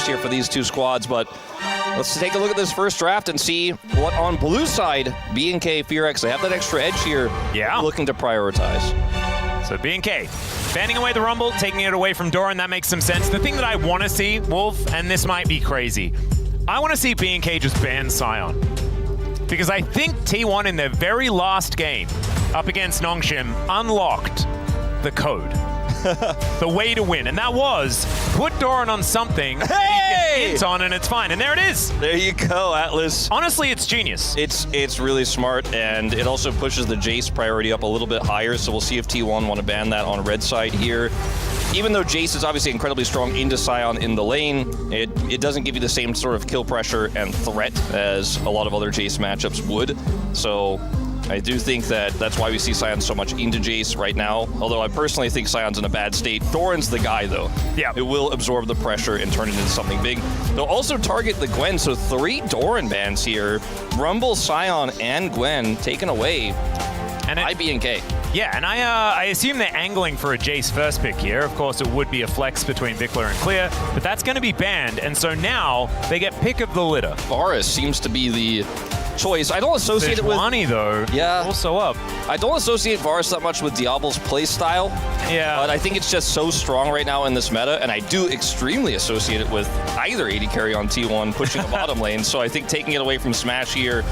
here for these two squads, but let's take a look at this first draft and see what on blue side, B&K, FEARX, they have that extra edge here. Yeah. Looking to prioritize. So B&K, banning away the Rumble, taking it away from Doran, that makes some sense. The thing that I want to see, Wolf, and this might be crazy, I want to see B&K just ban Sion. Because I think T1 in their very last game up against Nongshim unlocked the code. The way to win, and that was put Doran on something hey! hint on, and it's fine. And there it is. There you go, Atlas. Honestly, it's genius. It's really smart, and it also pushes the Jace priority up a little bit higher, so we'll see if T1 want to ban that on red side here. Even though Jace is obviously incredibly strong into Sion in the lane, it doesn't give you the same sort of kill pressure and threat as a lot of other Jace matchups would. So I do think that that's why we see Sion so much into Jace right now, although I personally think Sion's in a bad state. Doran's the guy, though. Yeah. It will absorb the pressure and turn it into something big. They'll also target the Gwen, so 3 Doran bans here. Rumble, Sion, and Gwen taken away by B&K. Yeah, and I assume they're angling for a Jace first pick here. Of course, it would be a flex between Vikler and Clear, but that's going to be banned, and so now they get pick of the litter. Varus seems to be the choice. I don't associate it with... Sejuani, though, also up. I don't associate Varus that much with Diablo's playstyle. Yeah. But I think it's just so strong right now in this meta, and I do extremely associate it with either AD carry on T1 pushing a bottom lane, so I think taking it away from Smash here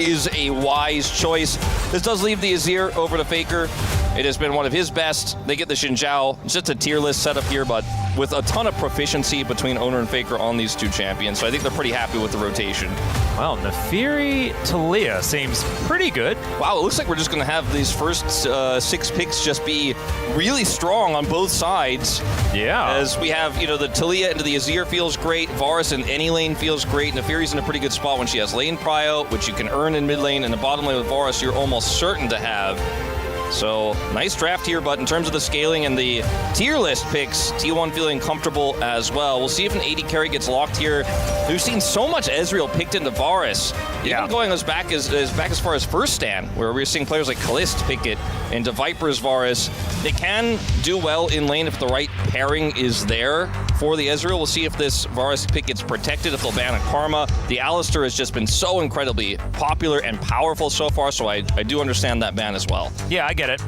is a wise choice. This does leave the Azir over to Faker. It has been one of his best. They get the Xin Zhao. It's just a tier list setup here, but with a ton of proficiency between Oner and Faker on these two champions, so I think they're pretty happy with the rotation. Well, Nefiri Talia seems pretty good. Wow, it looks like we're just going to have these first 6 picks just be really strong on both sides. Yeah. As we have, you know, the Talia into the Azir feels great. Varus in any lane feels great. Nefiri's in a pretty good spot when she has lane prio, which you can earn in mid lane. And the bottom lane with Varus, you're almost certain to have. So, nice draft here, but in terms of the scaling and the tier list picks, T1 feeling comfortable as well. We'll see if an AD carry gets locked here. We've seen so much Ezreal picked into Varus. Yeah. Even going back as far as first stand, where we're seeing players like Kalist pick it into Viper's Varus. They can do well in lane if the right pairing is there for the Ezreal. We'll see if this Varus pick gets protected, if they'll ban a Karma. The Alistar has just been so incredibly popular and powerful so far, so I do understand that ban as well. Yeah, I get it.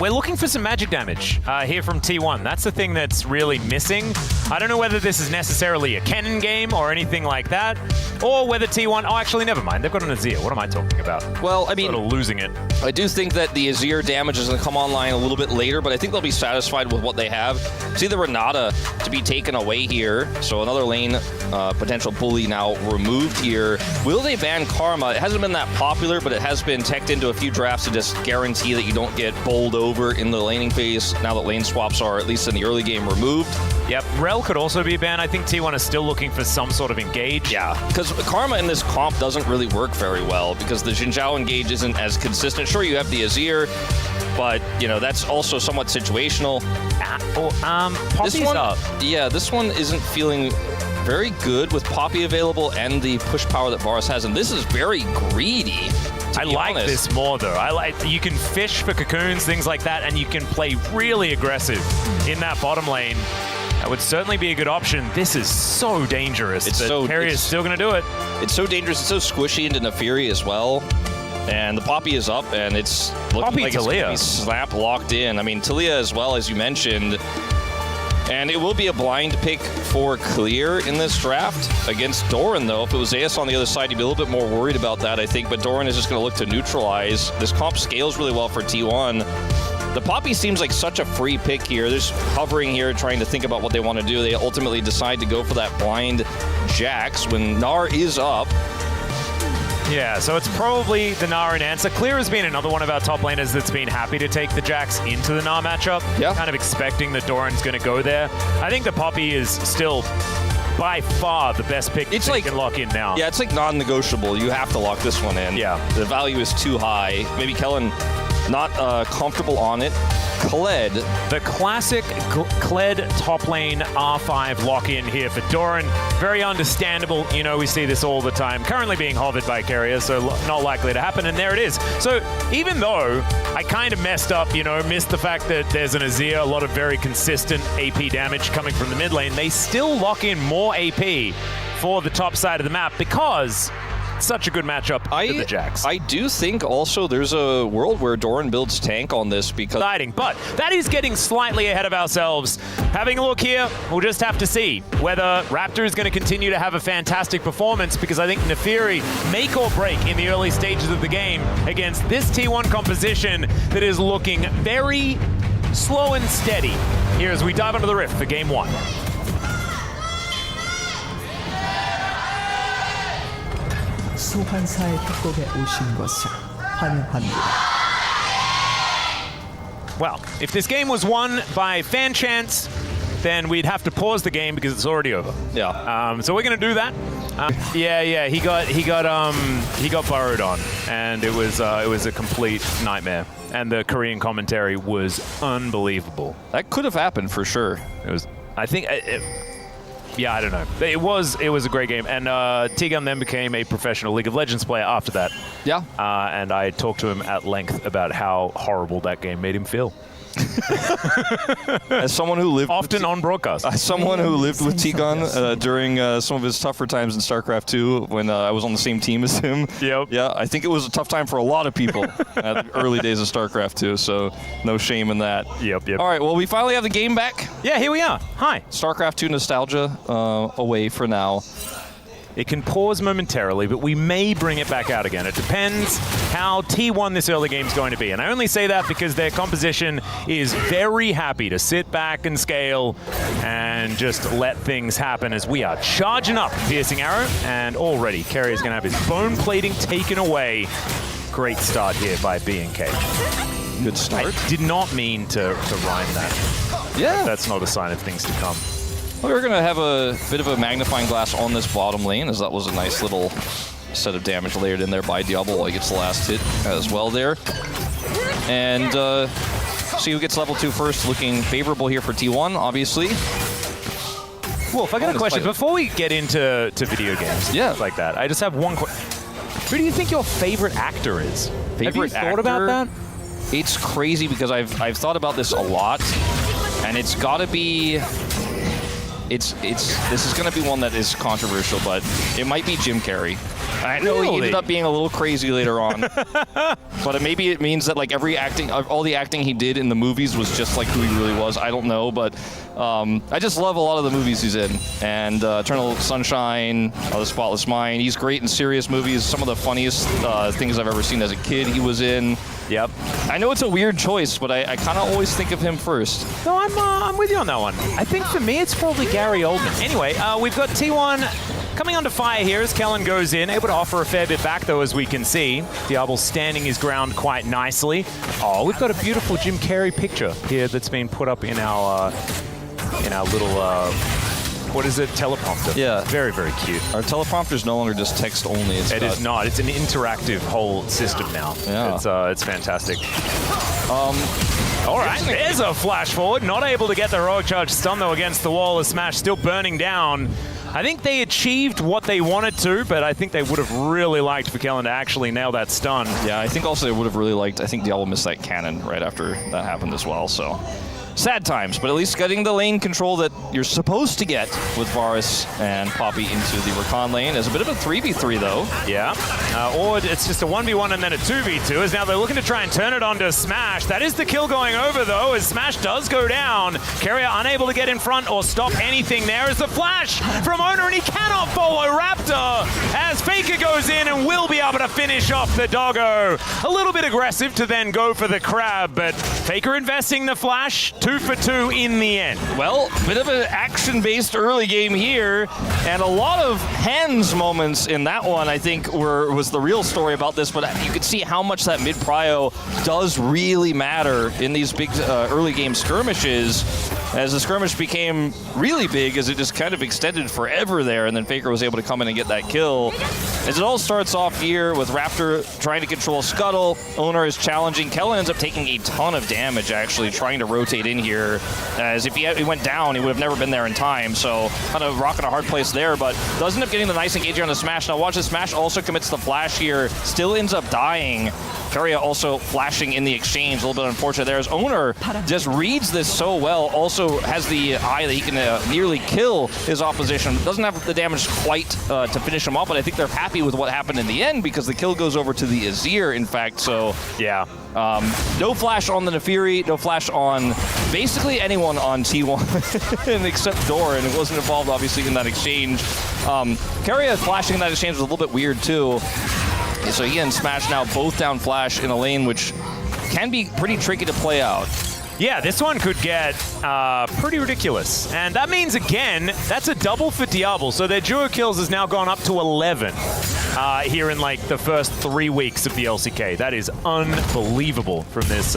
We're looking for some magic damage here from T1. That's the thing that's really missing. I don't know whether this is necessarily a Kennen game or anything like that, or whether T1... Oh, actually, never mind. They've got an Azir. What am I talking about? Well, I mean... Sort of losing it. I do think that the Azir damage is going to come online a little bit later, but I think they'll be satisfied with what they have. See the Renata to be taken away here, so another lane potential bully now removed here. Will they ban Karma? It hasn't been that popular, but it has been teched into a few drafts to just guarantee that you don't get bowled over in the laning phase now that lane swaps are, at least in the early game, removed. Yep, Rel could also be banned. I think T1 is still looking for some sort of engage. Yeah, because Karma in this comp doesn't really work very well because the Xin Zhao engage isn't as consistent. Sure, you have the Azir, but, you know, that's also somewhat situational. Poppy's up. Yeah, this one isn't feeling very good with Poppy available and the push power that Varus has, and this is very greedy. I like this more, though. You can fish for cocoons, things like that, and you can play really aggressive in that bottom lane. That would certainly be a good option. This is so dangerous. Keria is still going to do it. It's so dangerous. It's so squishy into Nefiri as well. And the Poppy is up, and it's looking like it's going to be slap locked in. I mean, Talia as well, as you mentioned. And it will be a blind pick for Clear in this draft against Doran, though. If it was Zeus on the other side, he'd be a little bit more worried about that, I think. But Doran is just going to look to neutralize. This comp scales really well for T1. The Poppy seems like such a free pick here. They're just hovering here, trying to think about what they want to do. They ultimately decide to go for that blind Jax when Gnar is up. Yeah, so it's probably the Gnar in answer. Clear has been another one of our top laners that's been happy to take the Jax into the Gnar matchup. Yeah. Kind of expecting that Doran's going to go there. I think the Poppy is still by far the best pick that you can lock in now. Yeah, it's like non-negotiable. You have to lock this one in. Yeah. The value is too high. Maybe Kellen not comfortable on it. Kled. The classic Kled top lane R5 lock-in here for Doran. Very understandable. You know, we see this all the time. Currently being hovered by Keria, so not likely to happen, and there it is. So even though I kind of messed up, you know, missed the fact that there's an Azir, a lot of very consistent AP damage coming from the mid lane, they still lock in more AP for the top side of the map because such a good matchup for the Jax. I do think also there's a world where Doran builds tank on this because... Exciting, but that is getting slightly ahead of ourselves. Having a look here, we'll just have to see whether Raptor is going to continue to have a fantastic performance, because I think Nefiri make or break in the early stages of the game against this T1 composition that is looking very slow and steady here as we dive into the rift for game 1. 소환사의 협곡에 오신 것을 환영합니다. Well, if this game was won by fan chants, then we'd have to pause the game because it's already over. Yeah. So we're gonna do that. He got burrowed on, and it was a complete nightmare. And the Korean commentary was unbelievable. That could have happened for sure. It was. I think. Yeah, I don't know. It was a great game, and T-Gun then became a professional League of Legends player after that. Yeah. And I talked to him at length about how horrible that game made him feel. As someone who lived often on broadcast. As someone who lived with T-Gun during some of his tougher times in StarCraft 2 when I was on the same team as him. Yep. Yeah, I think it was a tough time for a lot of people at the early days of StarCraft 2, so no shame in that. Yep. All right, well, we finally have the game back. Yeah, here we are. Hi. StarCraft 2 nostalgia away for now. It can pause momentarily, but we may bring it back out again. It depends how T1 this early game is going to be. And I only say that because their composition is very happy to sit back and scale and just let things happen as we are charging up Piercing Arrow. And already, Keria is going to have his bone plating taken away. Great start here by B&K. Good start. I did not mean to rhyme that. Yeah. That's not a sign of things to come. Well, we're going to have a bit of a magnifying glass on this bottom lane, as that was a nice little set of damage layered in there by Diablo while he gets the last hit as well there. And see who gets level 2 first, looking favorable here for T1, obviously. Wolf, I got a question. Before we get into video games like that, I just have one question. Who do you think your favorite actor is? Have you thought about that? It's crazy because I've thought about this a lot, and it's got to be... This is going to be one that is controversial, but it might be Jim Carrey. I know he ended up being a little crazy later on, but maybe it means that like all the acting he did in the movies was just like who he really was. I don't know, but I just love a lot of the movies he's in. And Eternal Sunshine, The Spotless Mind. He's great in serious movies. Some of the funniest things I've ever seen as a kid he was in. Yep. I know it's a weird choice, but I kind of always think of him first. No, I'm with you on that one. I think for me, it's probably Gary Oldman. Anyway, we've got T1 coming under fire here as Kellen goes in, able to offer a fair bit back, though, as we can see. Diablo standing his ground quite nicely. Oh, we've got a beautiful Jim Carrey picture here that's been put up in our little... what is it? Teleprompter. Yeah. Very, very cute. Our teleprompter is no longer just text only. It is not. It's an interactive whole system now. Yeah. It's fantastic. All right, there's a flash forward. Not able to get the heroic charge stun, though, against the wall. The Smash still burning down. I think they achieved what they wanted to, but I think they would have really liked for Kellen to actually nail that stun. Yeah, I think also they would have really liked, I think Diablo missed that cannon right after that happened as well, so. Sad times, but at least getting the lane control that you're supposed to get with Varus and Poppy into the Rakan lane is a bit of a 3v3 though. Yeah, or it's just a 1v1 and then a 2v2 as now they're looking to try and turn it onto Smash. That is the kill going over though as Smash does go down. Keria unable to get in front or stop anything there as the flash from Oner and he cannot follow Raptor as Faker goes in and will be able to finish off the doggo. A little bit aggressive to then go for the crab, but Faker investing the flash. 2 for 2 in the end. Well, bit of an action-based early game here, and a lot of hands moments in that one, I think, was the real story about this, but you could see how much that mid-prio does really matter in these big early game skirmishes. as the skirmish became really big, as it just kind of extended forever there, and then Faker was able to come in and get that kill. As it all starts off here with Raptor trying to control Scuttle, Oner is challenging. Kellen ends up taking a ton of damage, actually, trying to rotate in here, as if he went down, he would have never been there in time, so kind of rocking a hard place there, but does end up getting the nice engage here on the Smash. Now watch the Smash also commits the flash here, still ends up dying. Keria also flashing in the exchange, a little bit unfortunate there, as Oner just reads this so well, also has the eye that he can nearly kill his opposition. Doesn't have the damage quite to finish him off, but I think they're happy with what happened in the end because the kill goes over to the Azir, in fact, so yeah. No flash on the Nefiri, no flash on basically anyone on T1 except Doran. It wasn't involved, obviously, in that exchange. Keria flashing in that exchange was a little bit weird, too. So he and Smash now both down flash in a lane, which can be pretty tricky to play out. Yeah, this one could get pretty ridiculous. And that means, again, that's a double for Diablo. So their duo kills has now gone up to 11 here in, like, the first 3 weeks of the LCK. That is unbelievable from this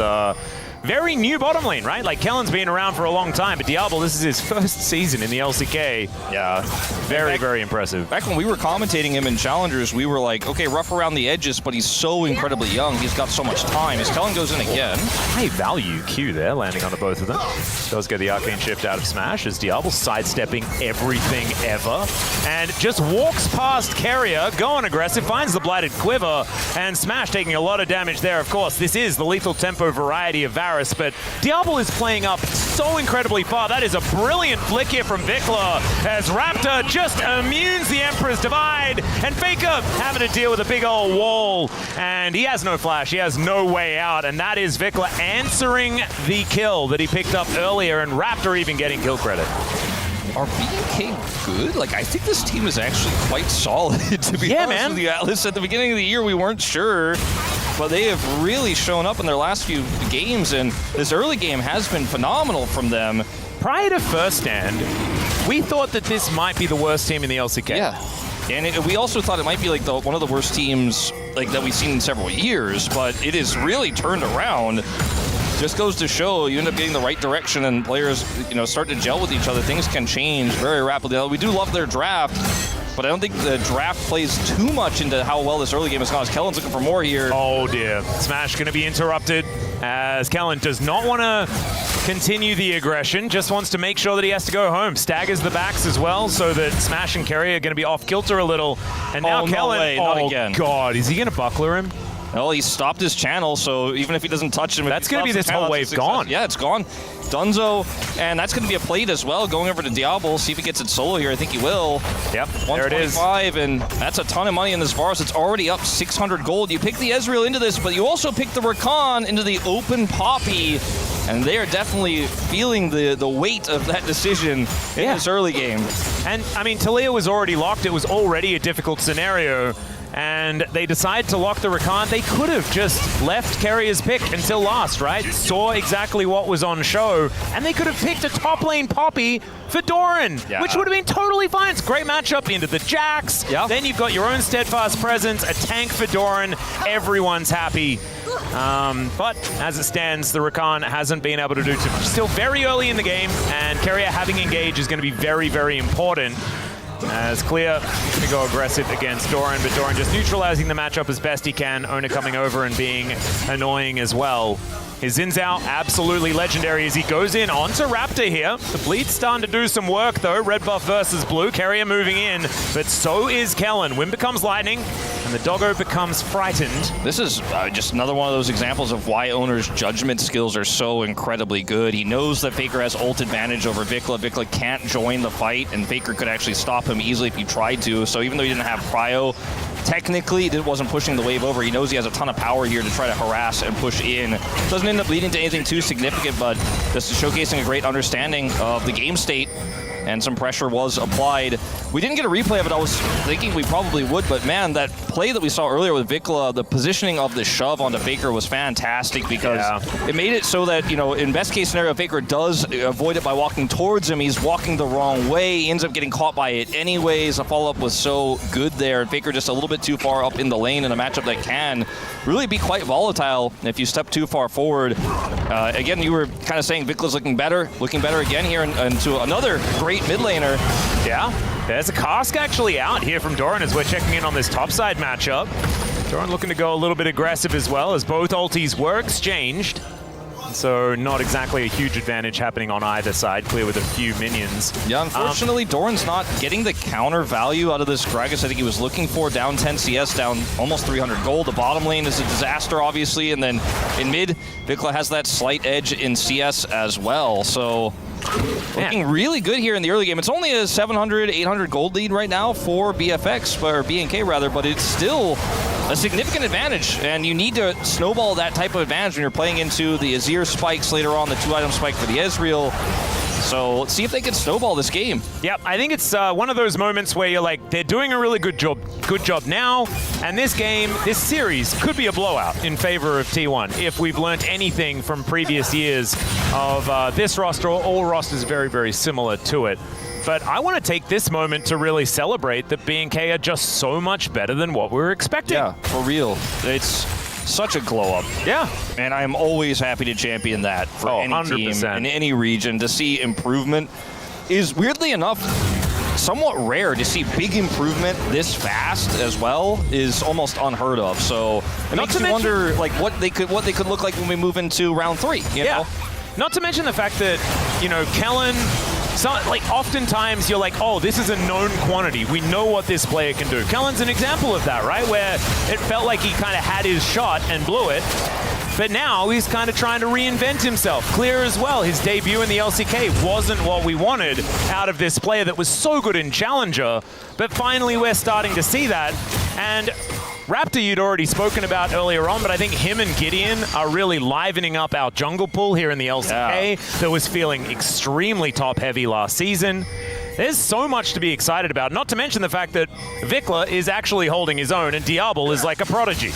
very new bottom lane, right? Like, Kellen's been around for a long time, but Diablo, this is his first season in the LCK. Yeah, very impressive. Back when we were commentating him in Challengers, we were like, okay, rough around the edges, but he's so incredibly young. He's got so much time. As Kellen goes in again. High value Q there, landing onto both of them. Does get the Arcane Shift out of Smash as Diablo sidestepping everything ever. And just walks past Keria, going aggressive, finds the Blighted Quiver, and Smash taking a lot of damage there, of course. This is the lethal tempo variety of Varus, but Diablo is playing up so incredibly far. That is a brilliant flick here from Vikla as Raptor just immunes the Emperor's Divide, and Faker having to deal with a big old wall, and he has no flash, he has no way out, and that is Vikla answering the kill that he picked up earlier, and Raptor even getting kill credit. Are BK good? Like, I think this team is actually quite solid, to be honest with you, Atlas. At the beginning of the year, we weren't sure, but they have really shown up in their last few games, and this early game has been phenomenal from them. Prior to First Stand, we thought that this might be the worst team in the LCK. Yeah, and we also thought it might be like one of the worst teams like that we've seen in several years, but it is really turned around. Just goes to show you end up getting the right direction and players, you know, start to gel with each other. Things can change very rapidly. We do love their draft, but I don't think the draft plays too much into how well this early game has gone. Kellen's looking for more here. Oh dear. Smash going to be interrupted as Kellen does not want to continue the aggression, just wants to make sure that he has to go home. Staggers the backs as well so that Smash and Keria are going to be off kilter a little. And now Kellen, no way, not again. God, is he going to buckler him? Well, he stopped his channel, so even if he doesn't touch him... That's going to be this whole wave gone. Yeah, it's gone. Dunzo, and that's going to be a plate as well, going over to Diablo, see if he gets it solo here. I think he will. Yep, there it is. 125, and that's a ton of money in this Varus. It's already up 600 gold. You pick the Ezreal into this, but you also pick the Rakan into the open Poppy, and they are definitely feeling the weight of that decision in this early game. And, I mean, Talia was already locked. It was already a difficult scenario. And they decide to lock the Rakan. They could have just left Keria's pick until last, right? Saw exactly what was on show, and they could have picked a top lane Poppy for Doran, which would have been totally fine. It's a great matchup into the Jax. Then you've got your own steadfast presence, a tank for Doran. Everyone's happy. But as it stands, the Rakan hasn't been able to do too much. Still very early in the game, and Keria having engage is going to be very important. As Clear to go aggressive against Doran, but Doran just neutralizing the matchup as best he can. Oner coming over and being annoying as well. His Zin's out, absolutely legendary as he goes in onto Raptor here. The Bleed's starting to do some work though. Red buff versus blue. Keria moving in, but so is Kellen. Wind becomes lightning, and the doggo becomes frightened. This is just another one of those examples of why Oner's judgment skills are so incredibly good. He knows that Faker has ult advantage over Vikla. Vikla can't join the fight, and Faker could actually stop him easily if he tried to. So even though he didn't have Cryo, technically it wasn't pushing the wave over. He knows he has a ton of power here to try to harass and push in. Doesn't end up leading to anything too significant, but just showcasing a great understanding of the game state, and some pressure was applied We didn't get a replay of it. I was thinking we probably would, but man, that play that we saw earlier with Vikla, the positioning of the shove onto Faker was fantastic because it made it so that, you know, in best case scenario, Faker does avoid it by walking towards him. He's walking the wrong way. He ends up getting caught by it anyways. The follow-up was so good there, and Faker just a little bit too far up in the lane in a matchup that can really be quite volatile if you step too far forward. Again, you were kind of saying Vikla's looking better again here into another great mid laner. Yeah, there's a cask actually out here from Doran as we're checking in on this topside matchup. Doran looking to go a little bit aggressive as well as both ultis were exchanged. So not exactly a huge advantage happening on either side, clear with a few minions. Yeah, unfortunately, Doran's not getting the counter value out of this Gragas I think he was looking for. Down 10 CS, down almost 300 gold. The bottom lane is a disaster, obviously, and then in mid, Vikla has that slight edge in CS as well. So looking really good here in the early game. It's only a 700, 800 gold lead right now for BFX, or BNK rather, but it's still a significant advantage, and you need to snowball that type of advantage when you're playing into the Azir spikes later on, the 2-item spike for the Ezreal. So let's see if they can snowball this game. Yep, I think it's one of those moments where you're like, they're doing a really good job now, and this game, this series could be a blowout in favor of T1 if we've learned anything from previous years of this roster. All rosters very, very similar to it. But I want to take this moment to really celebrate that BNK are just so much better than what we were expecting. Yeah, for real. It's such a glow up. Yeah. And I am always happy to champion that for any 100%. team in any region. To see improvement is, weirdly enough, somewhat rare. To see big improvement this fast as well is almost unheard of. So it makes you wonder like what they could look like when we move into round 3, you know? Not to mention the fact that, you know, Kellen, so, like, oftentimes you're like, oh, this is a known quantity. We know what this player can do. Kellen's an example of that, right? Where it felt like he kind of had his shot and blew it. But now he's kind of trying to reinvent himself. Clear as well, his debut in the LCK wasn't what we wanted out of this player that was so good in Challenger. But finally we're starting to see that. And Raptor you'd already spoken about earlier on, but I think him and Gideon are really livening up our jungle pool here in the LCK that was feeling extremely top-heavy last season. There's so much to be excited about, not to mention the fact that Vikla is actually holding his own and Diablo is like a prodigy.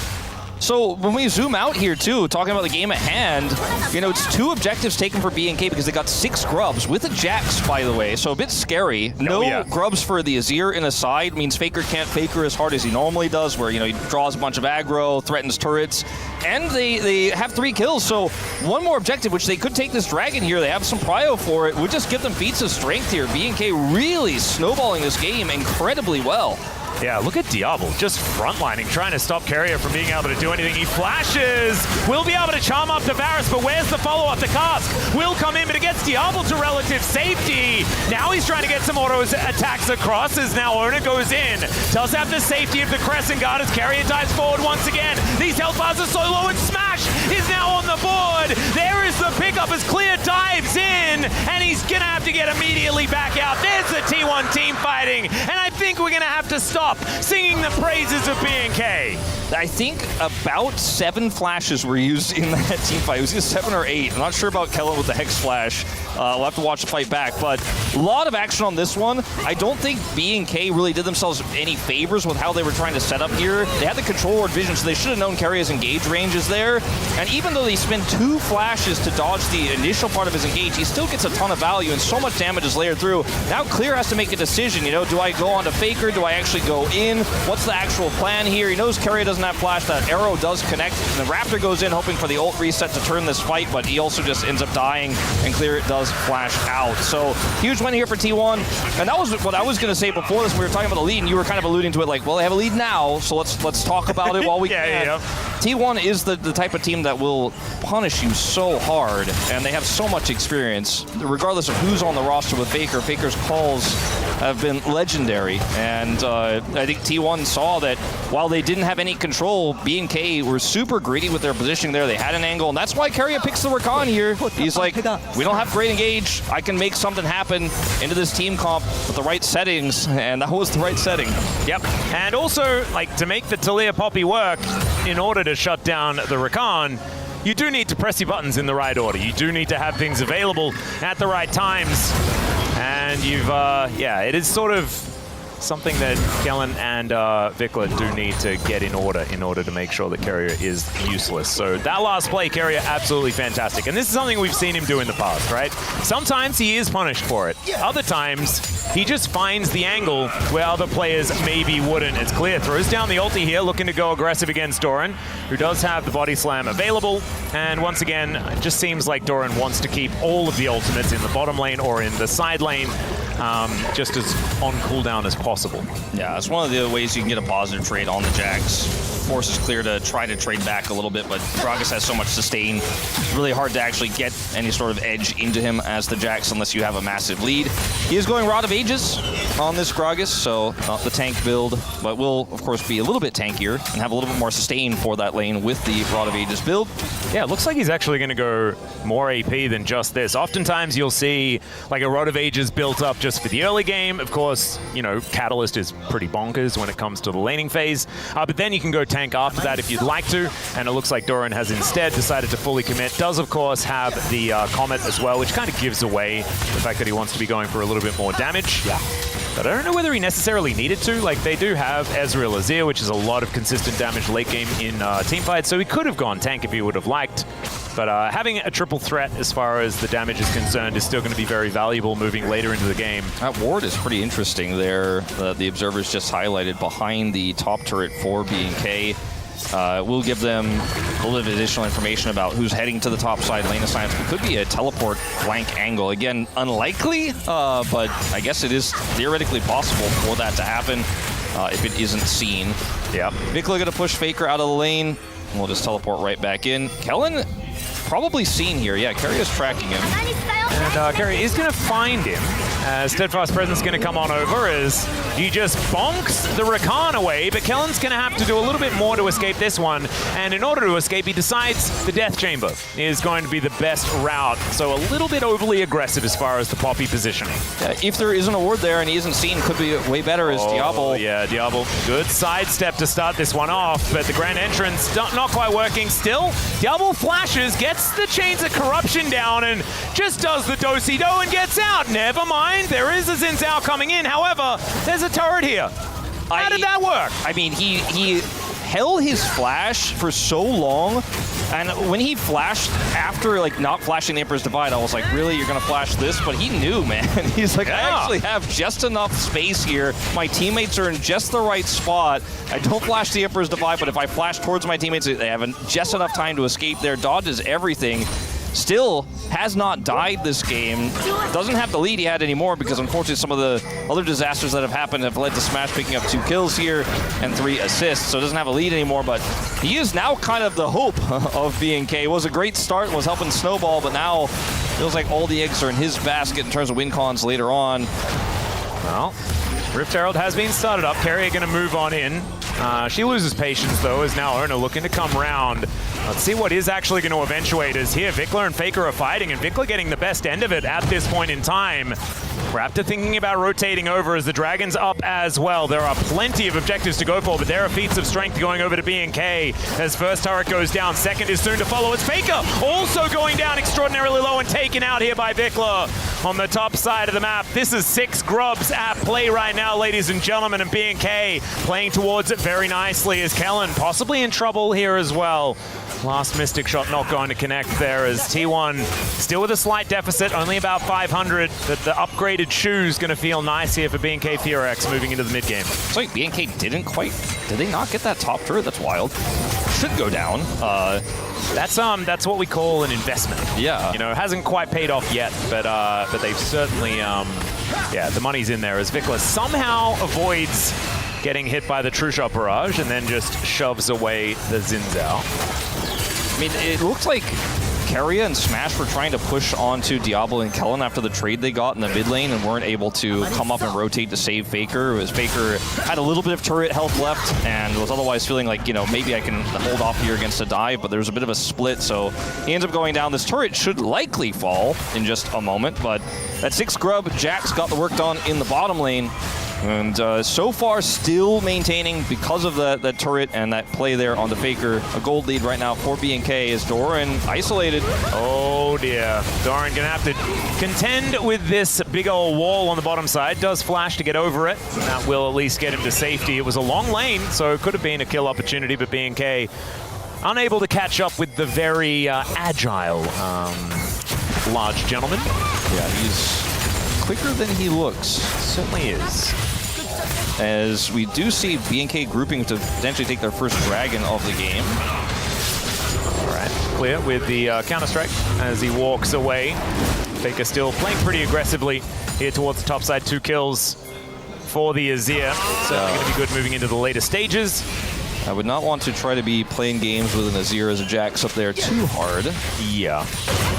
So when we zoom out here too, talking about the game at hand, you know, it's 2 objectives taken for BNK because they got 6 grubs with a Jax, by the way, so a bit scary. No grubs for the Azir in a side means Faker can't Faker as hard as he normally does, where, you know, he draws a bunch of aggro, threatens turrets, and they have 3 kills. So one more objective, which they could take this dragon here. They have some prio for it. Would just give them feats of strength here. BNK really snowballing this game incredibly well. Yeah, look at Diablo, just frontlining, trying to stop Keria from being able to do anything. He flashes, will be able to charm up Tavares, but where's the follow-up? The cask will come in, but it gets Diablo to relative safety. Now he's trying to get some auto attacks across as now Oner goes in. Does have the safety of the Crescent Guard as Keria dives forward once again. These health bars are so low, and Smash is now on the board. There is the pickup as Clear dives in, and he's gonna have to get immediately back out. There's the T1 team fighting, and I think we're gonna have to stop singing the praises of BNK. I think about 7 flashes were used in that team fight. It was either 7 or 8. I'm not sure about Kellen with the Hex Flash. We'll have to watch the fight back, but a lot of action on this one. I don't think BNK really did themselves any favors with how they were trying to set up here. They had the control ward vision, so they should have known Keria's engage range is there. And even though they spend 2 flashes to dodge the initial part of his engage, he still gets a ton of value, and so much damage is layered through. Now Clear has to make a decision, you know, do I go on to Faker? Do I actually go in? What's the actual plan here? He knows Keria doesn't have flash. That arrow does connect, and the Raptor goes in hoping for the ult reset to turn this fight, but he also just ends up dying, and Clear does flash out. So huge win here for T1, and that was what I was going to say before this. We were talking about the lead, and you were kind of alluding to it like, well, they have a lead now, so let's talk about it while we can. T1 is the type of team that will punish you so hard, and they have so much experience, regardless of who's on the roster with Faker. Faker's calls have been legendary, and I think T1 saw that while they didn't have any control, B&K were super greedy with their positioning there. They had an angle, and that's why Keria picks the Rakan here. He's like, we don't have great engage. I can make something happen into this team comp with the right settings, and that was the right setting. Yep, and also, like, to make the Talia Poppy work, in order to shut down the Rakan, you do need to press your buttons in the right order. You do need to have things available at the right times. And you've, yeah, it is sort of something that Kellen and Vikla do need to get in order to make sure that Keria is useless. So that last play, Keria, absolutely fantastic. And this is something we've seen him do in the past, right? Sometimes he is punished for it. Other times, he just finds the angle where other players maybe wouldn't. It's clear. Throws down the ulti here, looking to go aggressive against Doran, who does have the body slam available. And once again, it just seems like Doran wants to keep all of the ultimates in the bottom lane or in the side lane, just as on cooldown as possible. Yeah, it's one of the ways you can get a positive trade on the Jax. Forces clear to try to trade back a little bit, but Gragas has so much sustain. It's really hard to actually get any sort of edge into him as the Jax unless you have a massive lead. He is going Rod of Ages on this Gragas, so not the tank build, but will, of course, be a little bit tankier and have a little bit more sustain for that lane with the Rod of Ages build. Yeah, it looks like he's actually going to go more AP than just this. Oftentimes you'll see like a Rod of Ages built up just for the early game. Of course, you know, Catalyst is pretty bonkers when it comes to the laning phase, but then you can go tank after that if you'd like to, and it looks like Doran has instead decided to fully commit. Does, of course, have the Comet as well, which kind of gives away the fact that he wants to be going for a little bit more damage. Yeah. But I don't know whether he necessarily needed to. Like, they do have Ezreal Azir, which is a lot of consistent damage late game in teamfight, so he could have gone tank if he would have liked. But having a triple threat as far as the damage is concerned is still going to be very valuable moving later into the game. That ward is pretty interesting there. The observers just highlighted behind the top turret for B&K. We'll give them a little bit of additional information about who's heading to the top side lane of science. It could be a teleport flank angle. Again, unlikely, but I guess it is theoretically possible for that to happen if it isn't seen. Yeah. Vikla gonna push Faker out of the lane. We'll just teleport right back in. Kellen probably seen here. Yeah, Keria's tracking him. And Keria is going to find him. Steadfast Presence going to come on over as he just bonks the Rakan away, but Kellen's going to have to do a little bit more to escape this one. And in order to escape, he decides the Death Chamber is going to be the best route. So a little bit overly aggressive as far as the Poppy positioning. If there isn't a ward there and he isn't seen, could be way better as Diablo. Yeah, Diablo. Good sidestep to start this one off, but the grand entrance not quite working. Still, Diablo flashes, gets the Chains of Corruption down, and just does the do-si-do and gets out. Never mind, there is a Xin Zhao coming in. However, there's a turret here. How did that work? I mean, he held his flash for so long, and when he flashed after like not flashing the Emperor's Divide, I was like, really, you're gonna flash this? But he knew, man. He's like, I actually have just enough space here. My teammates are in just the right spot. I don't flash the Emperor's Divide, but if I flash towards my teammates, they have just enough time to escape there. Dodges everything. Still has not died this game. Doesn't have the lead he had anymore because unfortunately some of the other disasters that have happened have led to Smash picking up 2 kills here and 3 assists. So doesn't have a lead anymore, but he is now kind of the hope of B&K. It was a great start, was helping Snowball, but now feels like all the eggs are in his basket in terms of win cons later on. Well, Rift Herald has been started up. Keria going to move on in. She loses patience, though, as now Oner looking to come round. Let's see what is actually going to eventuate as here Vikla and Faker are fighting, and Vikla getting the best end of it at this point in time. Raptor thinking about rotating over as the Dragon's up as well. There are plenty of objectives to go for, but there are feats of strength going over to B&K as first turret goes down. Second is soon to follow. It's Faker also going down extraordinarily low and taken out here by Vikla on the top side of the map. This is 6 grubs at play right now, ladies and gentlemen, and B&K playing towards it very nicely as Kellen possibly in trouble here as well. Last Mystic shot not going to connect there as T1 still with a slight deficit, only about 500, but the upgraded shoe's going to feel nice here for B&K FEARX moving into the mid game. It's like B&K did they not get that top turret? That's wild. Should go down. That's what we call an investment. Yeah. You know, it hasn't quite paid off yet, but they've certainly, yeah, the money's in there as Vikla somehow avoids getting hit by the True Shot Barrage and then just shoves away the Xin Zhao. I mean, it looked like Keria and Smash were trying to push onto Diablo and Kellen after the trade they got in the mid lane and weren't able to come up and rotate to save Faker. As Faker had a little bit of turret health left and was otherwise feeling like, you know, maybe I can hold off here against a dive, but there was a bit of a split, so he ends up going down. This turret should likely fall in just a moment, but that 6 grub, Jax got the work done in the bottom lane. And so far, still maintaining, because of that turret and that play there on the Faker, a gold lead right now for B&K is Doran isolated. Oh dear. Doran gonna have to contend with this big old wall on the bottom side. Does flash to get over it. And that will at least get him to safety. It was a long lane, so it could have been a kill opportunity, but B&K unable to catch up with the very agile large gentleman. Yeah, he's quicker than he looks. Certainly is. As we do see B&K grouping to potentially take their first dragon of the game. All right, clear with the counter-strike as he walks away. Faker still playing pretty aggressively here towards the top side. 2 kills for the Azir. Certainly going to be good moving into the later stages. I would not want to try to be playing games with an Azir as a Jax up there too hard. Yeah.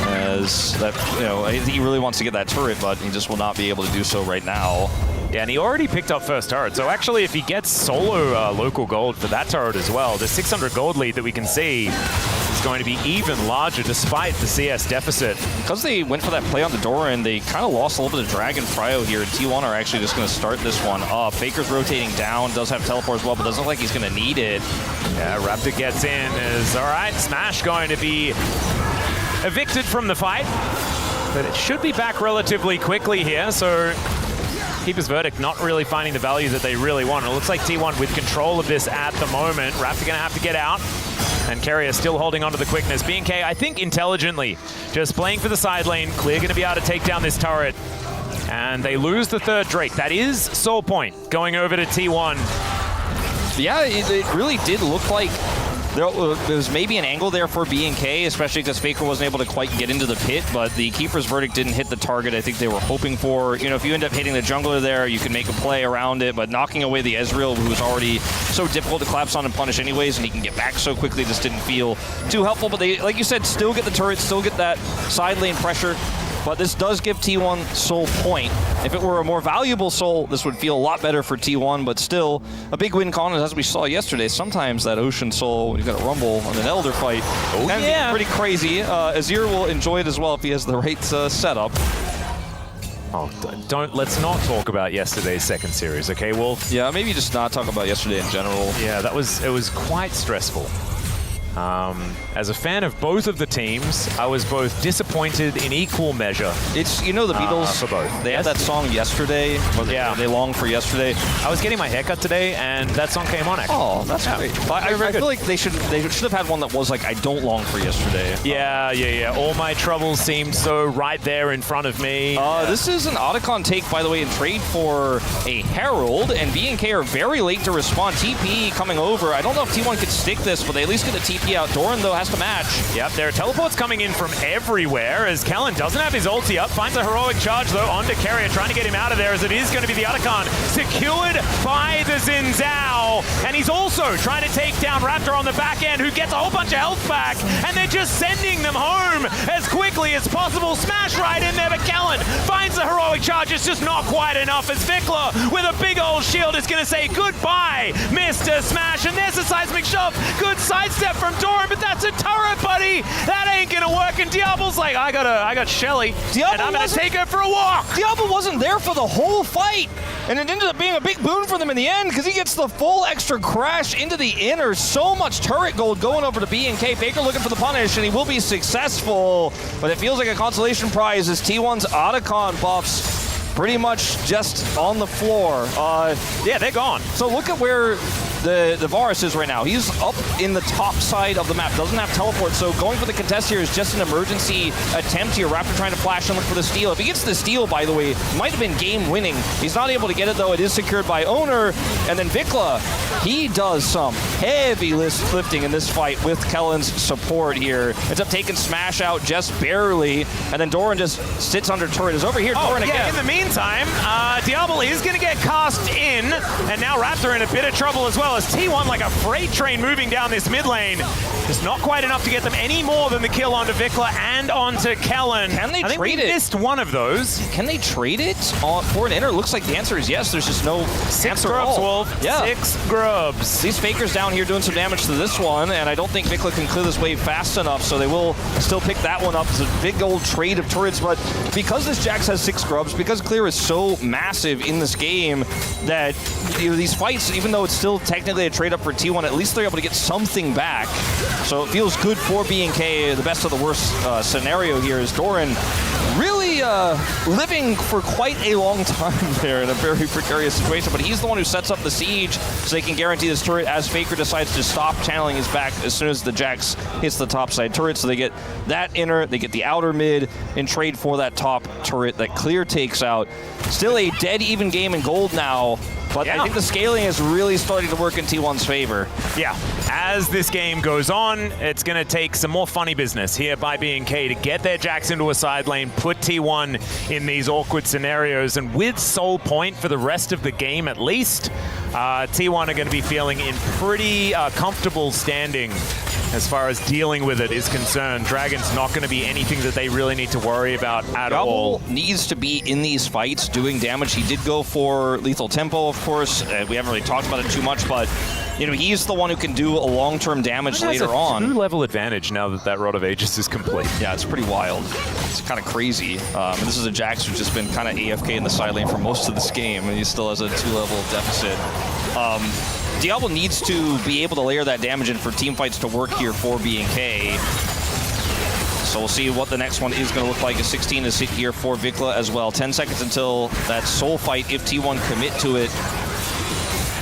As that, I think he really wants to get that turret, but he just will not be able to do so right now. Yeah, and he already picked up first turret. So actually, if he gets solo local gold for that turret as well, the 600 gold lead that we can see is going to be even larger despite the CS deficit. Because they went for that play on the Doran, they kind of lost a little bit of Dragon Prio here. And T1 are actually just going to start this one up. Faker's rotating down, does have teleport as well, but doesn't look like he's going to need it. Yeah, Raptor gets in. All right, Smash going to be evicted from the fight. But it should be back relatively quickly here, so Keeper's Verdict not really finding the value that they really want. It looks like T1 with control of this at the moment. Raptor gonna have to get out. And Keria still holding on to the quickness. B&K, I think intelligently, just playing for the side lane. Clear gonna be able to take down this turret. And they lose the 3rd Drake. That is Soul Point going over to T1. Yeah, it really did look like there was maybe an angle there for B&K, especially because Faker wasn't able to quite get into the pit, but the Keeper's Verdict didn't hit the target I think they were hoping for. If you end up hitting the jungler there, you can make a play around it, but knocking away the Ezreal, who's already so difficult to collapse on and punish anyways, and he can get back so quickly, just didn't feel too helpful. But they, like you said, still get the turret, still get that side lane pressure. But this does give T1 Soul Point. If it were a more valuable soul, this would feel a lot better for T1, but still a big win con, as we saw yesterday. Sometimes that Ocean Soul, you've got a Rumble on an Elder fight. Can be pretty crazy. Azir will enjoy it as well if he has the right setup. Oh, let's not talk about yesterday's second series, okay, Wolf? Yeah, maybe just not talk about yesterday in general. Yeah, it was quite stressful. As a fan of both of the teams, I was both disappointed in equal measure. It's, the Beatles, for both. They had that song Yesterday. Yeah. They longed for yesterday. I was getting my haircut today, and that song came on, actually. Oh, that's great. I feel like they should have had one that was like, I don't long for yesterday. Yeah. All my troubles seemed so right there in front of me. This is an Otacon take, by the way, in trade for a Herald, and B&K are very late to respond. TP coming over. I don't know if T1 could stick this, but they at least get a TP out. Doran, though, has to match. Yep, there are teleports coming in from everywhere as Kellen doesn't have his ulti up. Finds a heroic charge, though, onto Keria, trying to get him out of there as it is going to be the Otacon. Secured by the Xin Zhao. And he's also trying to take down Raptor on the back end, who gets a whole bunch of health back. And they're just sending them home as quickly as possible. Smash right in there, but Kellen finds the heroic charge. It's just not quite enough as Vikla, with a big old shield, is going to say goodbye, Mr. Smash. And there's a seismic shove. Good sidestep from Doran, but that's a turret, buddy. That ain't gonna work. And Diablo's like, I got Shelly, and I'm gonna take her for a walk. Diablo wasn't there for the whole fight, and it ended up being a big boon for them in the end because he gets the full extra crash into the inner. So much turret gold going over to B&K. Faker looking for the punish, and he will be successful, but it feels like a consolation prize as T1's Otacon buffs pretty much just on the floor. Yeah, they're gone. So look at where the Varus is right now. He's up in the top side of the map, doesn't have teleport, so going for the contest here is just an emergency attempt here. Raptor trying to flash and look for the steal. If he gets the steal, by the way, might have been game winning. He's not able to get it, though. It is secured by Oner, and then Vikla, he does some heavy lifting in this fight with Kellen's support here. Ends up taking Smash out just barely, and then Doran just sits under turret. Is over here, Doran again. In the meantime, Diablo is going to get cast in, and now Raptor in a bit of trouble as well. well as T1 like a freight train moving down this mid lane. Just not quite enough to get them any more than the kill onto Vikla and onto Kellen. Can they I think trade we it? missed one of those. Can they trade it for an Inner? Looks like the answer is yes. There's just no Six answer at grubs, all. Wolf. Yeah. 6 grubs. These Fakers down here doing some damage to this one, and I don't think Vikla can clear this wave fast enough, so they will still pick that one up. It's a big old trade of turrets, but because this Jax has 6 grubs, because Clear is so massive in this game that these fights, even though it's still technically a trade up for T1, at least they're able to get something back. So it feels good for B&K. The best of the worst scenario here is Doran really living for quite a long time there in a very precarious situation, but he's the one who sets up the siege so they can guarantee this turret as Faker decides to stop channeling his back as soon as the Jax hits the top side turret. So they get that Inner, they get the outer mid in trade for that top turret that Clear takes out. Still a dead even game in gold now, but I think the scaling is really starting to work in T1's favor. Yeah, as this game goes on, it's going to take some more funny business here by B&K to get their Jax into a side lane, put T1 in these awkward scenarios, and with Soul Point for the rest of the game at least, T1 are going to be feeling in pretty comfortable standing as far as dealing with it is concerned. Dragon's not going to be anything that they really need to worry about at all. Needs to be in these fights doing damage. He did go for lethal tempo, of course. We haven't really talked about it too much, but you know, he's the one who can do a long-term damage later on. 2-level advantage now that that Rod of Ages is complete. Yeah, it's pretty wild. It's kind of crazy. And this is a Jax who's just been kind of AFK in the side lane for most of this game, and he still has a 2-level deficit. Diablo needs to be able to layer that damage in for team fights to work here for B&K. So we'll see what the next one is going to look like. A 16 is hit here for Vikla as well. 10 seconds until that soul fight if T1 commit to it.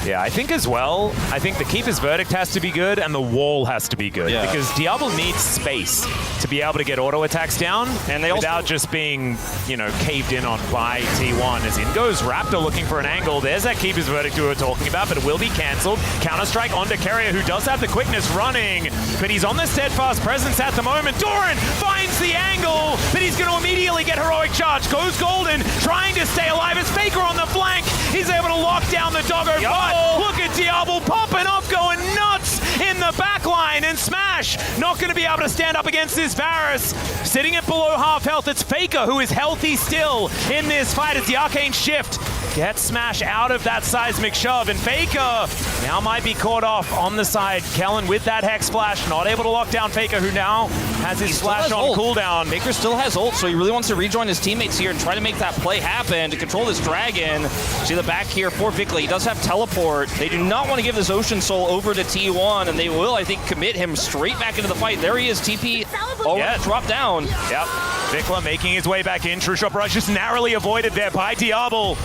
Yeah, I think as well, I think the Keeper's Verdict has to be good and the wall has to be good. Yeah. Because Diablo needs space to be able to get auto attacks down and they without just being, you know, caved in on by T1. As in goes Raptor looking for an angle. There's that Keeper's Verdict we were talking about, but it will be cancelled. Counter-strike onto Keria, who does have the quickness running, but he's on the steadfast presence at the moment. Doran finds the angle, but he's going to immediately get heroic charge. Goes Golden, trying to stay alive as Faker on the flank. He's able to lock down the doggo, but look at Diablo popping off, going nuts in the back line, and Smash not going to be able to stand up against this Varus. Sitting at below half health, it's Faker who is healthy still in this fight as the Arcane Shift gets Smash out of that seismic shove, and Faker now might be caught off on the side. Kellen with that Hex Splash, not able to lock down Faker, who now has his Splash on cooldown. Faker still has ult, so he really wants to rejoin his teammates here and try to make that play happen to control this Dragon. See the back here for Vikla. He does have teleport. They do not want to give this Ocean Soul over to T1, and they will, I think, commit him straight back into the fight. There he is, TP. Oh, yeah, drop down. Yep. Vikla making his way back in. True Shot Rush just narrowly avoided there by Diablo.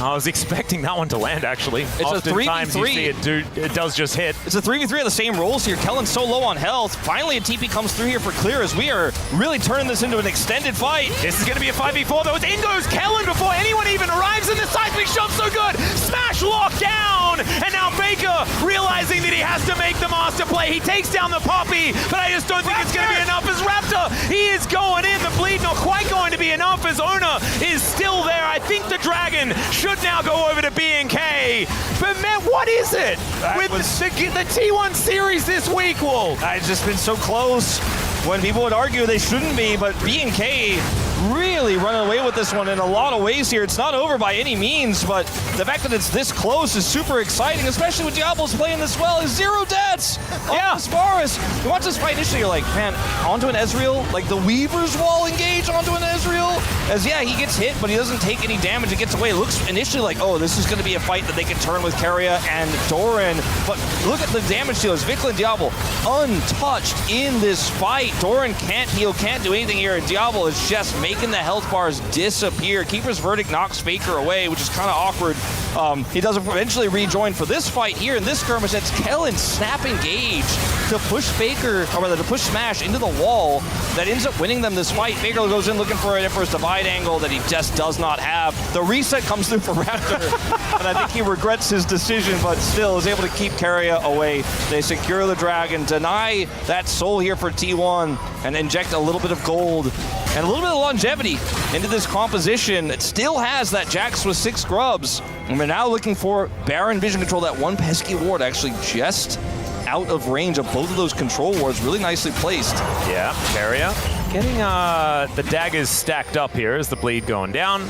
I was expecting that one to land, actually. It's oftentimes a 3v3. You see it does just hit. It's a 3v3 of the same roles here. Kellen's so low on health. Finally, a TP comes through here for Clear as we are really turning this into an extended fight. This is going to be a 5v4, though. It's in goes Kellen before anyone even arrives, and the seismic shove so good. Smash locked down, and now Faker realizing that he has to make the master play. He takes down the Poppy, but I just don't think it's going to be enough as Raptor. He is going in. The bleed not quite going to be enough as Oner is still there. I think the Dragon should now go over to B&K. But man, what is it with the T1 series this week, Wolf? It's just been so close when people would argue they shouldn't be, but B&K really running away with this one in a lot of ways here. It's not over by any means, but the fact that it's this close is super exciting, especially with Diablo's playing this well. Is 0 deaths. Yeah. As far as you watch this fight initially, you're like, man, onto an Ezreal, like the Weaver's Wall engage onto an Ezreal. As yeah, he gets hit, but he doesn't take any damage. It gets away. It looks initially like, oh, this is going to be a fight that they can turn with Keria and Doran. But look at the damage dealers. Vikla and Diablo untouched in this fight. Doran can't heal, can't do anything here, and Diablo is just making the health bars disappear. Keeper's Verdict knocks Faker away, which is kind of awkward. He does eventually rejoin for this fight here in this skirmish. That's Kellen snap engage to push Faker, or rather to push Smash into the wall. That ends up winning them this fight. Faker goes in looking for an Emperor's Divide angle that he just does not have. The reset comes through for Raptor, and I think he regrets his decision, but still is able to keep Keria away. They secure the Dragon, deny that soul here for T1, and inject a little bit of gold and a little bit of longevity longevity into this composition. It still has that Jax with 6 grubs. And we're now looking for Baron vision control. That one pesky ward actually just out of range of both of those control wards. Really nicely placed. Yeah, Keria getting the daggers stacked up here as the bleed going down.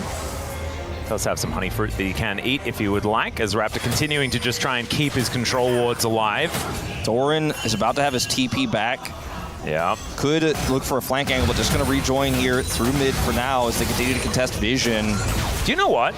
Does have some honey fruit that he can eat if he would like, as Raptor continuing to just try and keep his control wards alive. Doran is about to have his TP back. Yeah. Could look for a flank angle, but just going to rejoin here through mid for now as they continue to contest vision. Do you know what?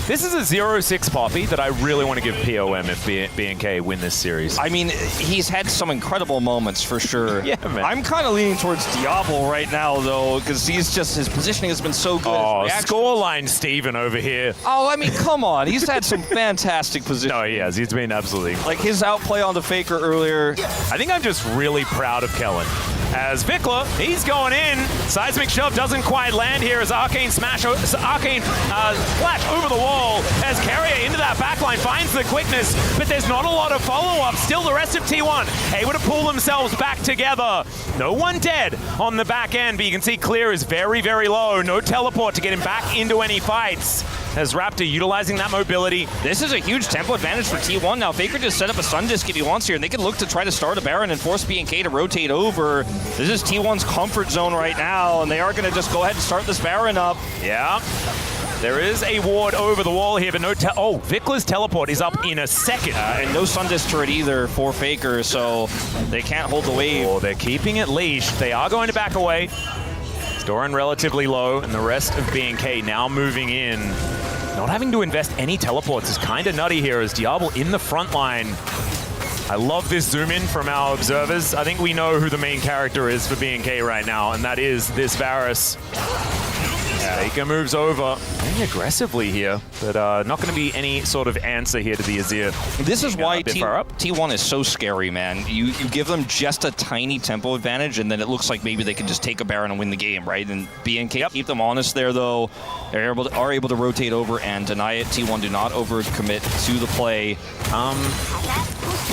This is a 0-6 Poppy that I really want to give POM if BNK win this series. I mean, he's had some incredible moments for sure. Yeah, man. I'm kind of leaning towards Diablo right now, though, because his positioning has been so good. Oh, scoreline Steven over here. Oh, I mean, come on. He's had some fantastic positions. No, he has. He's been absolutely... Like his outplay on the Faker earlier. I think I'm just really proud of Kellen. As Vikla, he's going in. Seismic Shove doesn't quite land here as Arcane Flash over the wall as Keria into that backline finds the quickness, but there's not a lot of follow-up. Still the rest of T1 able to pull themselves back together. No one dead on the back end, but you can see Clear is very, very low. No teleport to get him back into any fights. As Raptor utilizing that mobility. This is a huge tempo advantage for T1 now. Faker just set up a Sun Disc if he wants here, and they can look to try to start a Baron and force BNK to rotate over. This is T1's comfort zone right now, and they are going to just go ahead and start this Baron up. Yeah. There is a ward over the wall here, but no Vikla's teleport is up in a second. And no Sun Disc turret either for Faker, so they can't hold the wave. Oh, they're keeping it leashed. They are going to back away. Doran relatively low, and the rest of BNK now moving in. Not having to invest any teleports is kind of nutty here as Diablo in the front line. I love this zoom in from our observers. I think we know who the main character is for BNK right now, and that is this Varus. Faker moves over, playing aggressively here, but not going to be any sort of answer here to the Azir. This is why T1 is so scary, man. You give them just a tiny tempo advantage, and then it looks like maybe they can just take a Baron and win the game, right? And BNK keep them honest there, though. They are able to rotate over and deny it. T1 do not overcommit to the play.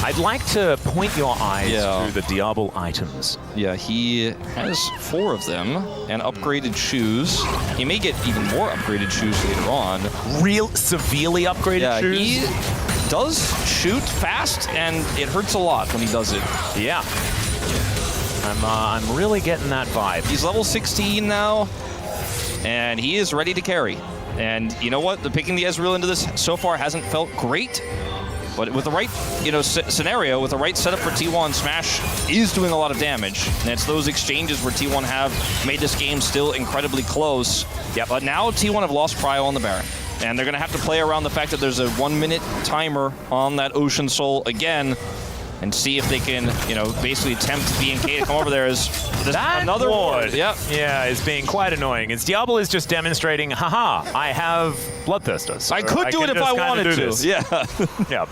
I'd like to point your eyes to the Diablo items. Yeah, he has 4 of them and upgraded shoes. He may get even more upgraded shoes later on. Real severely upgraded shoes? He does shoot fast, and it hurts a lot when he does it. Yeah. I'm really getting that vibe. He's level 16 now, and he is ready to carry. And you know what? Picking the Ezreal into this so far hasn't felt great. But with the right, scenario, with the right setup for T1, Smash is doing a lot of damage. And it's those exchanges where T1 have made this game still incredibly close. Yeah, but now T1 have lost prio on the Baron. And they're going to have to play around the fact that there's a 1-minute timer on that Ocean Soul again. And see if they can, basically attempt BNK to come over there as another ward. Yep. Yeah, is being quite annoying. As Diablo is just demonstrating, haha, I have Bloodthirster. So I could do it if I wanted to. Yeah. Yeah.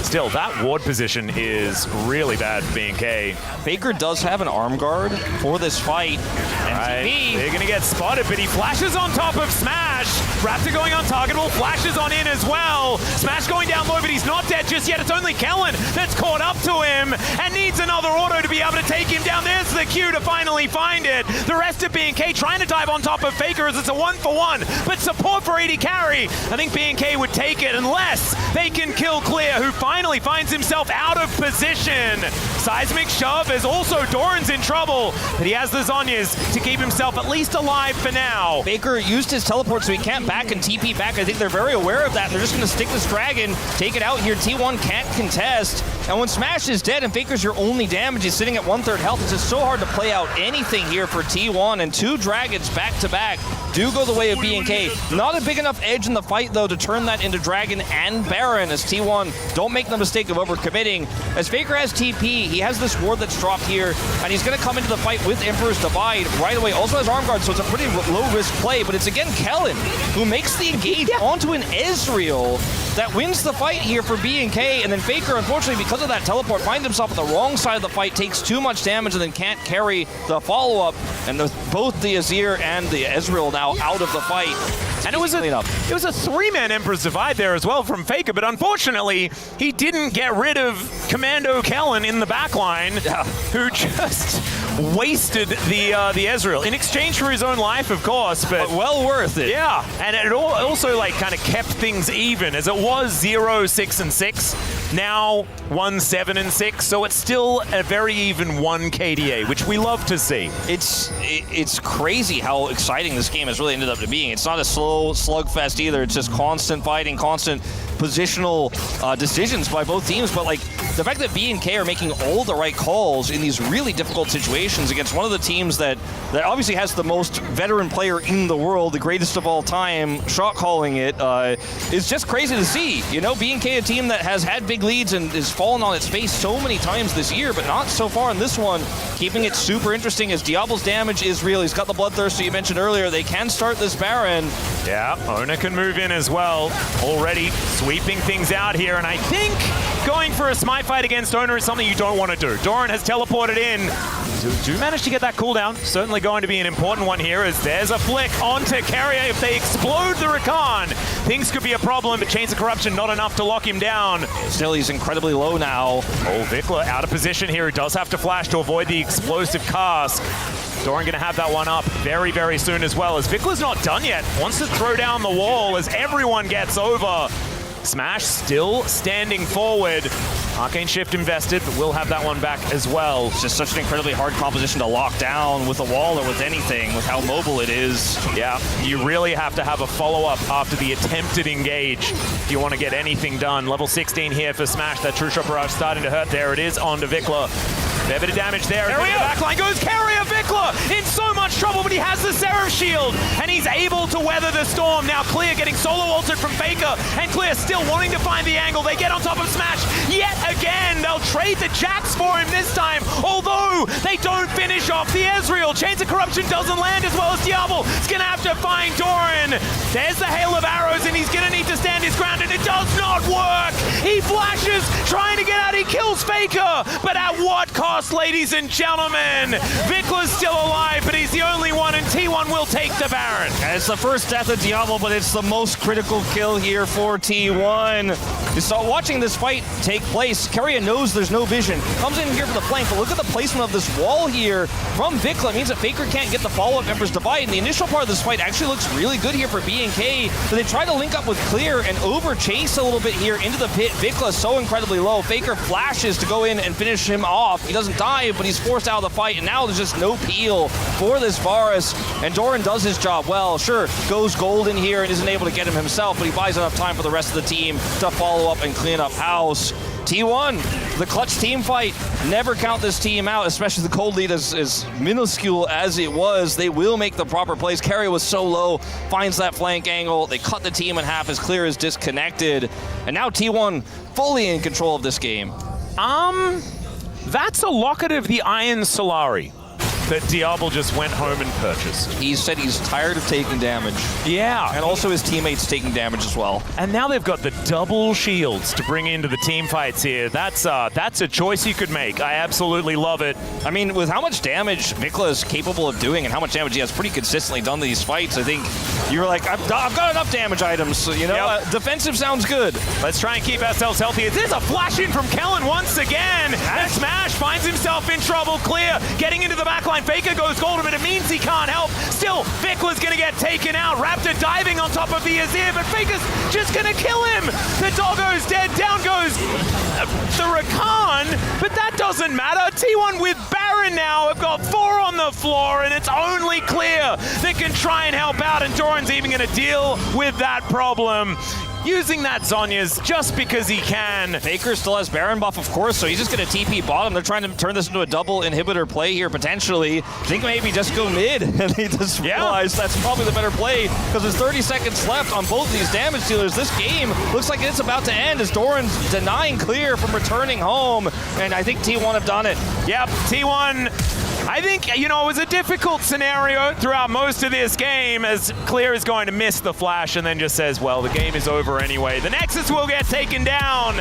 Still, that ward position is really bad for BNK. Faker does have an arm guard for this fight. Right. They're going to get spotted, but he flashes on top of Smash. Raptor going untargetable, flashes on in as well. Smash going down low, but he's not dead just yet. It's only Kellen that's caught up to him and needs another auto to be able to take him down. There's the Q to finally find it. The rest of BNK trying to dive on top of Faker as it's a 1-for-1, but support for AD carry. I think BNK would take it unless they can kill Clear, who finally finds himself out of position. Seismic Shove is also Doran's in trouble, but he has the Zhonya's to keep himself at least alive for now. Faker used his teleport so he can't back and TP back. I think they're very aware of that. They're just going to stick this dragon, take it out here. T1 can't contest. And when Smash is dead and Faker's your only damage, he's sitting at 1/3 health. It's just so hard to play out anything here for T1. And 2 dragons back to back do go the way of BNK. Not a big enough edge in the fight, though, to turn that into Dragon and Baron, as T1 don't make the mistake of overcommitting. As Faker has TP, he has this ward that's dropped here, and he's going to come into the fight with Emperor's Divide right away. Also has Arm Guard, so it's a pretty low-risk play, but it's again Kellen who makes the engage onto an Ezreal that wins the fight here for BNK, and then Faker, unfortunately, because of that teleport, finds himself on the wrong side of the fight, takes too much damage, and then can't carry the follow-up, and both the Azir and the Ezreal now out of the fight. And it was a 3-man Emperor's Divide there as well from Faker, but unfortunately, he didn't get rid of Commando Kellen in the backline, who just wasted the Ezreal in exchange for his own life, of course, but well worth it. yeah, and it also like kind of kept things even, as it was 0-6-6, now 1-7-6, so it's still a very even 1 KDA, which we love to see. It's crazy how exciting this game has really ended up to being. It's not a slow slugfest either. It's just constant fighting, constant positional decisions by both teams, but like the fact that BNK are making all the right calls in these really difficult situations against one of the teams that obviously has the most veteran player in the world, the greatest of all time, shot calling it, is just crazy to see. You know, BNK, a team that has had big leads and is fallen on its face so many times this year, but not so far in this one, keeping it super interesting as Diablo's damage is real. He's got the Bloodthirst, so you mentioned earlier. They can start this Baron. Yeah, Oner can move in as well. Already sweeping things out here, and I think going for a smite fight against Oner is something you don't want to do. Doran has teleported in. Do manage to get that cooldown. Certainly going to be an important one here, as there's a flick onto Keria. If they explode the Rakan, things could be a problem, but Chains of Corruption not enough to lock him down. Still, he's incredibly low now. Oh, Vikla out of position here. He does have to flash to avoid the explosive cast. Doran going to have that one up very, very soon as well, as Vikla's not done yet. Wants to throw down the wall as everyone gets over. Smash still standing forward. Arcane Shift invested, but we'll have that one back as well. It's just such an incredibly hard composition to lock down with a wall or with anything, with how mobile it is. Yeah, you really have to have a follow-up after the attempted engage if you want to get anything done. Level 16 here for Smash. That True Shot Barrage starting to hurt. There it is onto Vikla. Fair bit of damage there. The backline goes Keria. Vikla in so much trouble, but he has the Seraph Shield, and he's able to weather the storm. Now Clear getting solo altered from Faker, and Clear still wanting to find the angle. They get on top of Smash yet again. They'll trade the Jax for him this time, although they don't finish off the Ezreal. Chains of Corruption doesn't land as well as Diablo. He's going to have to find Doran. There's the hail of arrows, and he's going to need to stand his ground, and it does not work. He flashes, trying to get out. He kills Faker, but at what cost, ladies and gentlemen? Vikla's still alive, but he's the only one, and T1 will take the Baron. And it's the first death of Diablo, but it's the most critical kill here for T1. You saw watching this fight take place, Keria knows there's no vision. Comes in here for the flank, but look at the placement of this wall here from Vikla. It means that Faker can't get the follow-up Emperor's Divide, and the initial part of this fight actually looks really good here for BNK, but they try to link up with Clear and over-chase a little bit here into the pit. Vikla so incredibly low. Faker flashes to go in and finish him off. He doesn't die, but he's forced out of the fight, and now there's just no peel for this Varus, and Doran does his job well. Sure, goes gold in here and isn't able to get him himself, but he buys enough time for the rest of the team to follow up and clean up house. T1, the clutch team fight. Never count this team out, especially the cold lead as minuscule as it was. They will make the proper plays. Keria was so low, finds that flank angle. They cut the team in half as Clear is disconnected. And now T1 fully in control of this game. That's a locket of the Iron Solari that Diablo just went home and purchased. He said he's tired of taking damage. Yeah. And also his teammates taking damage as well. And now they've got the double shields to bring into the team fights here. That's a choice you could make. I absolutely love it. I mean, with how much damage Vikla is capable of doing and how much damage he has pretty consistently done these fights, I think you're like, I've got enough damage items, so, you know, yep. Defensive sounds good. Let's try and keep ourselves healthy. There's a flash in from Kellen once again. And Smash finds himself in trouble. Clear getting into the backline. Faker goes golden, but it means he can't help. Still, Vikla's going to get taken out. Raptor diving on top of the Azir, but Faker's just going to kill him. The doggo's dead. Down goes the Rakan, but that doesn't matter. T1 with Baron now have got 4 on the floor, and it's only Clear that can try and help out, and Doran's even going to deal with that problem. Using that Zhonya's just because he can. Faker still has Baron buff, of course, so he's just going to TP bottom. They're trying to turn this into a double inhibitor play here, potentially. I think maybe just go mid, and they just realize that's probably the better play, because there's 30 seconds left on both of these damage dealers. This game looks like it's about to end as Doran's denying Clear from returning home, and I think T1 have done it. Yep, T1... I think, you know, it was a difficult scenario throughout most of this game, as Clear is going to miss the flash and then just says, well, the game is over anyway. The Nexus will get taken down.